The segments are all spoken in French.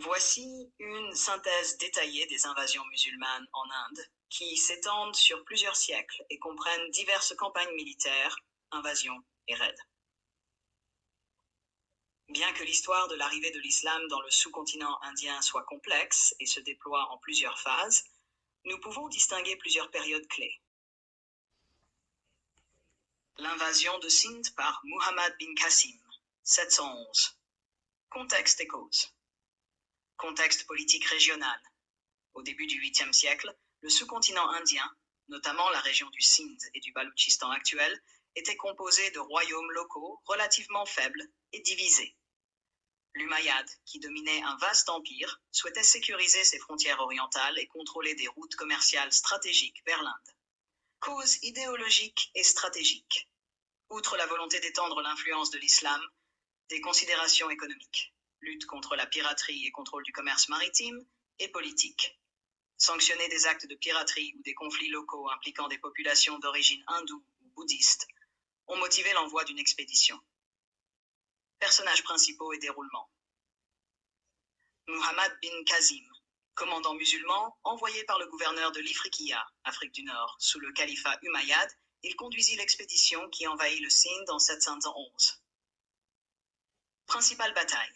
Voici une synthèse détaillée des invasions musulmanes en Inde, qui s'étendent sur plusieurs siècles et comprennent diverses campagnes militaires, invasions et raids. Bien que l'histoire de l'arrivée de l'islam dans le sous-continent indien soit complexe et se déploie en plusieurs phases, nous pouvons distinguer plusieurs périodes clés. L'invasion de Sindh par Muhammad bin Qasim, 711. Contexte et cause. Contexte politique régional. Au début du 8e siècle, le sous-continent indien, notamment la région du Sindh et du Baloutchistan actuel, était composé de royaumes locaux relativement faibles et divisés. L'Umayyad, qui dominait un vaste empire, souhaitait sécuriser ses frontières orientales et contrôler des routes commerciales stratégiques vers l'Inde. Cause idéologique et stratégique. Outre la volonté d'étendre l'influence de l'islam, des considérations économiques, lutte contre la piraterie et contrôle du commerce maritime, et politique. Sanctionner des actes de piraterie ou des conflits locaux impliquant des populations d'origine hindoue ou bouddhiste ont motivé l'envoi d'une expédition. Personnages principaux et déroulement. Muhammad bin Qasim, commandant musulman envoyé par le gouverneur de l'Ifriqiya, Afrique du Nord, sous le califat Umayyad, il conduisit l'expédition qui envahit le Sindh en 711. Principale bataille.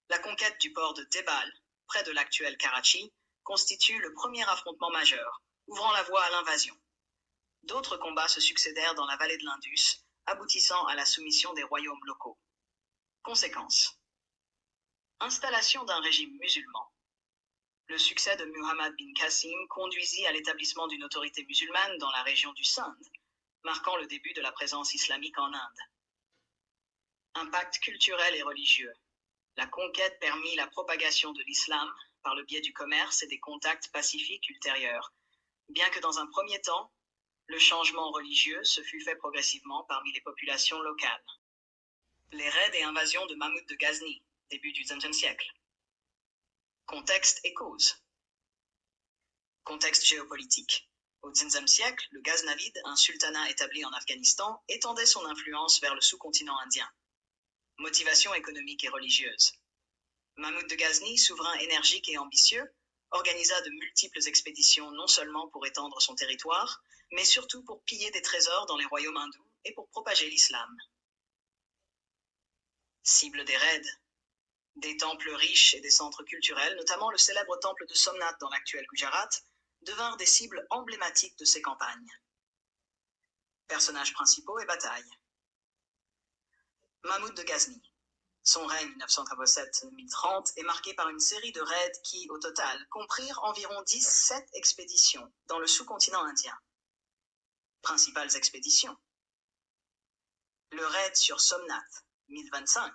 La conquête du port de Debal, près de l'actuel Karachi, constitue le premier affrontement majeur, ouvrant la voie à l'invasion. D'autres combats se succédèrent dans la vallée de l'Indus, aboutissant à la soumission des royaumes locaux. Conséquences. Installation d'un régime musulman. Le succès de Muhammad bin Qasim conduisit à l'établissement d'une autorité musulmane dans la région du Sindh, marquant le début de la présence islamique en Inde. Impact culturel et religieux. La conquête permit la propagation de l'islam par le biais du commerce et des contacts pacifiques ultérieurs, bien que dans un premier temps, le changement religieux se fût fait progressivement parmi les populations locales. Les raids et invasions de Mahmoud de Ghazni, début du XXe siècle. Contexte et cause. Contexte géopolitique. Au XXe siècle, le Ghaznavid, un sultanat établi en Afghanistan, étendait son influence vers le sous-continent indien. Motivation économique et religieuse. Mahmoud de Ghazni, souverain énergique et ambitieux, organisa de multiples expéditions non seulement pour étendre son territoire, mais surtout pour piller des trésors dans les royaumes hindous et pour propager l'islam. Cible des raids. Des temples riches et des centres culturels, notamment le célèbre temple de Somnath dans l'actuel Gujarat, devinrent des cibles emblématiques de ces campagnes. Personnages principaux et batailles. Mahmoud de Ghazni. Son règne 987-1030 est marqué par une série de raids qui, au total, comprirent environ 17 expéditions dans le sous-continent indien. Principales expéditions. Le raid sur Somnath, 1025,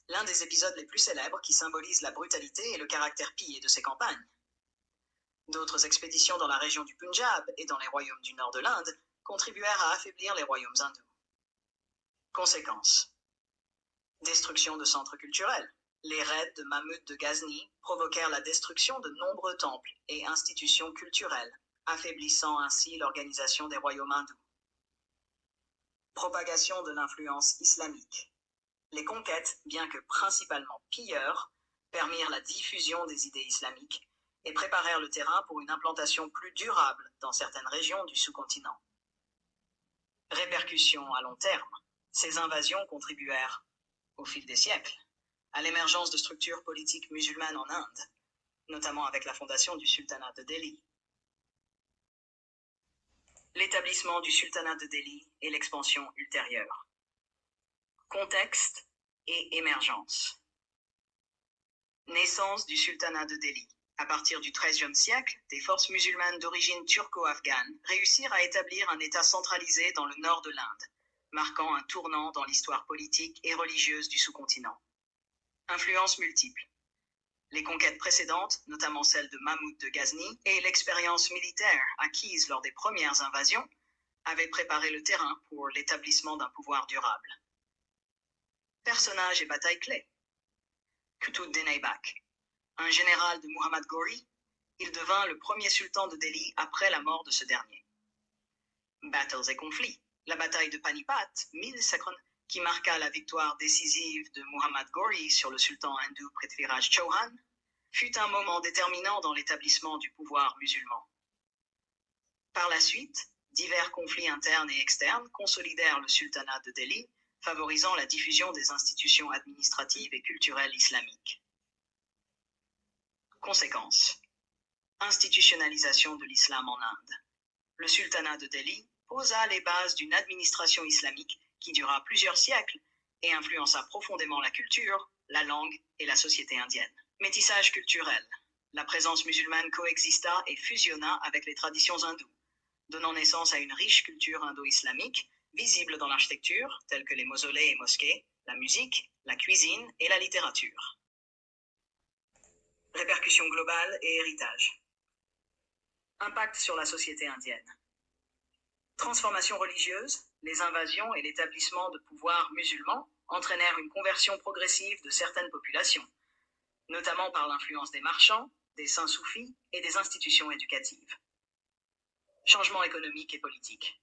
l'un des épisodes les plus célèbres qui symbolise la brutalité et le caractère pillé de ces campagnes. D'autres expéditions dans la région du Punjab et dans les royaumes du nord de l'Inde contribuèrent à affaiblir les royaumes hindous. Conséquences. Destruction de centres culturels. Les raids de Mahmoud de Ghazni provoquèrent la destruction de nombreux temples et institutions culturelles, affaiblissant ainsi l'organisation des royaumes hindous. Propagation de l'influence islamique. Les conquêtes, bien que principalement pilleurs, permirent la diffusion des idées islamiques et préparèrent le terrain pour une implantation plus durable dans certaines régions du sous-continent. Répercussions à long terme. Ces invasions contribuèrent, au fil des siècles, à l'émergence de structures politiques musulmanes en Inde, notamment avec la fondation du sultanat de Delhi. L'établissement du sultanat de Delhi et l'expansion ultérieure. Contexte et émergence. Naissance du sultanat de Delhi. À partir du XIIIe siècle, des forces musulmanes d'origine turco-afghane réussirent à établir un État centralisé dans le nord de l'Inde, marquant un tournant dans l'histoire politique et religieuse du sous-continent. Influences multiples. Les conquêtes précédentes, notamment celle de Mahmoud de Ghazni, et l'expérience militaire acquise lors des premières invasions, avaient préparé le terrain pour l'établissement d'un pouvoir durable. Personnages et batailles clés. Qutb-ud-Din Aybak. Un général de Muhammad Ghori, il devint le premier sultan de Delhi après la mort de ce dernier. Battles et conflits. La bataille de Panipat, 1050, qui marqua la victoire décisive de Muhammad Ghori sur le sultan hindou Prithviraj Chauhan, fut un moment déterminant dans l'établissement du pouvoir musulman. Par la suite, divers conflits internes et externes consolidèrent le sultanat de Delhi, favorisant la diffusion des institutions administratives et culturelles islamiques. Conséquences. Institutionnalisation de l'islam en Inde. Le sultanat de Delhi posa les bases d'une administration islamique qui dura plusieurs siècles et influença profondément la culture, la langue et la société indienne. Métissage culturel. La présence musulmane coexista et fusionna avec les traditions hindoues, donnant naissance à une riche culture indo-islamique, visible dans l'architecture, telle que les mausolées et mosquées, la musique, la cuisine et la littérature. Répercussions globales et héritage. Impact sur la société indienne. Transformation religieuse, les invasions et l'établissement de pouvoirs musulmans entraînèrent une conversion progressive de certaines populations, notamment par l'influence des marchands, des saints soufis et des institutions éducatives. Changement économique et politique.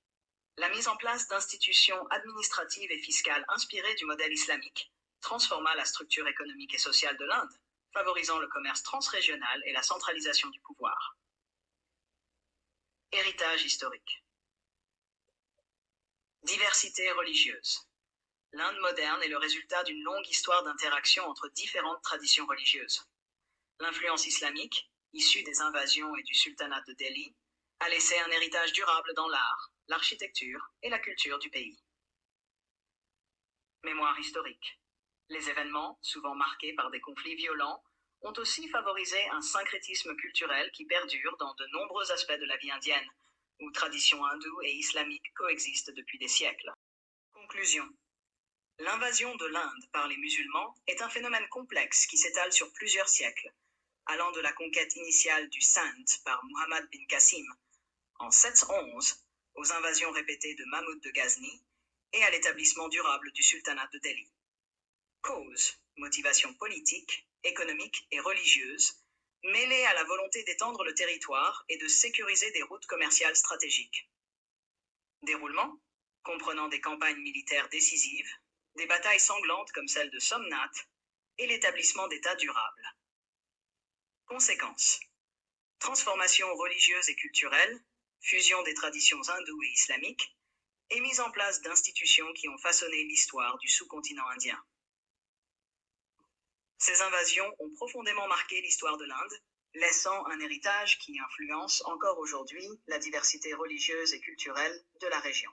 La mise en place d'institutions administratives et fiscales inspirées du modèle islamique transforma la structure économique et sociale de l'Inde, favorisant le commerce transrégional et la centralisation du pouvoir. Héritage historique. Diversité religieuse. L'Inde moderne est le résultat d'une longue histoire d'interaction entre différentes traditions religieuses. L'influence islamique, issue des invasions et du sultanat de Delhi, a laissé un héritage durable dans l'art, l'architecture et la culture du pays. Mémoire historique. Les événements, souvent marqués par des conflits violents, ont aussi favorisé un syncrétisme culturel qui perdure dans de nombreux aspects de la vie indienne, où traditions hindoues et islamiques coexistent depuis des siècles. Conclusion. L'invasion de l'Inde par les musulmans est un phénomène complexe qui s'étale sur plusieurs siècles, allant de la conquête initiale du Sindh par Muhammad bin Qasim en 711 aux invasions répétées de Mahmoud de Ghazni et à l'établissement durable du sultanat de Delhi. Cause, motivation politique, économique et religieuse, mêlée à la volonté d'étendre le territoire et de sécuriser des routes commerciales stratégiques. Déroulement, comprenant des campagnes militaires décisives, des batailles sanglantes comme celle de Somnath et l'établissement d'États durables. Conséquences. Transformation religieuse et culturelle, fusion des traditions hindoues et islamiques, et mise en place d'institutions qui ont façonné l'histoire du sous-continent indien. Ces invasions ont profondément marqué l'histoire de l'Inde, laissant un héritage qui influence encore aujourd'hui la diversité religieuse et culturelle de la région.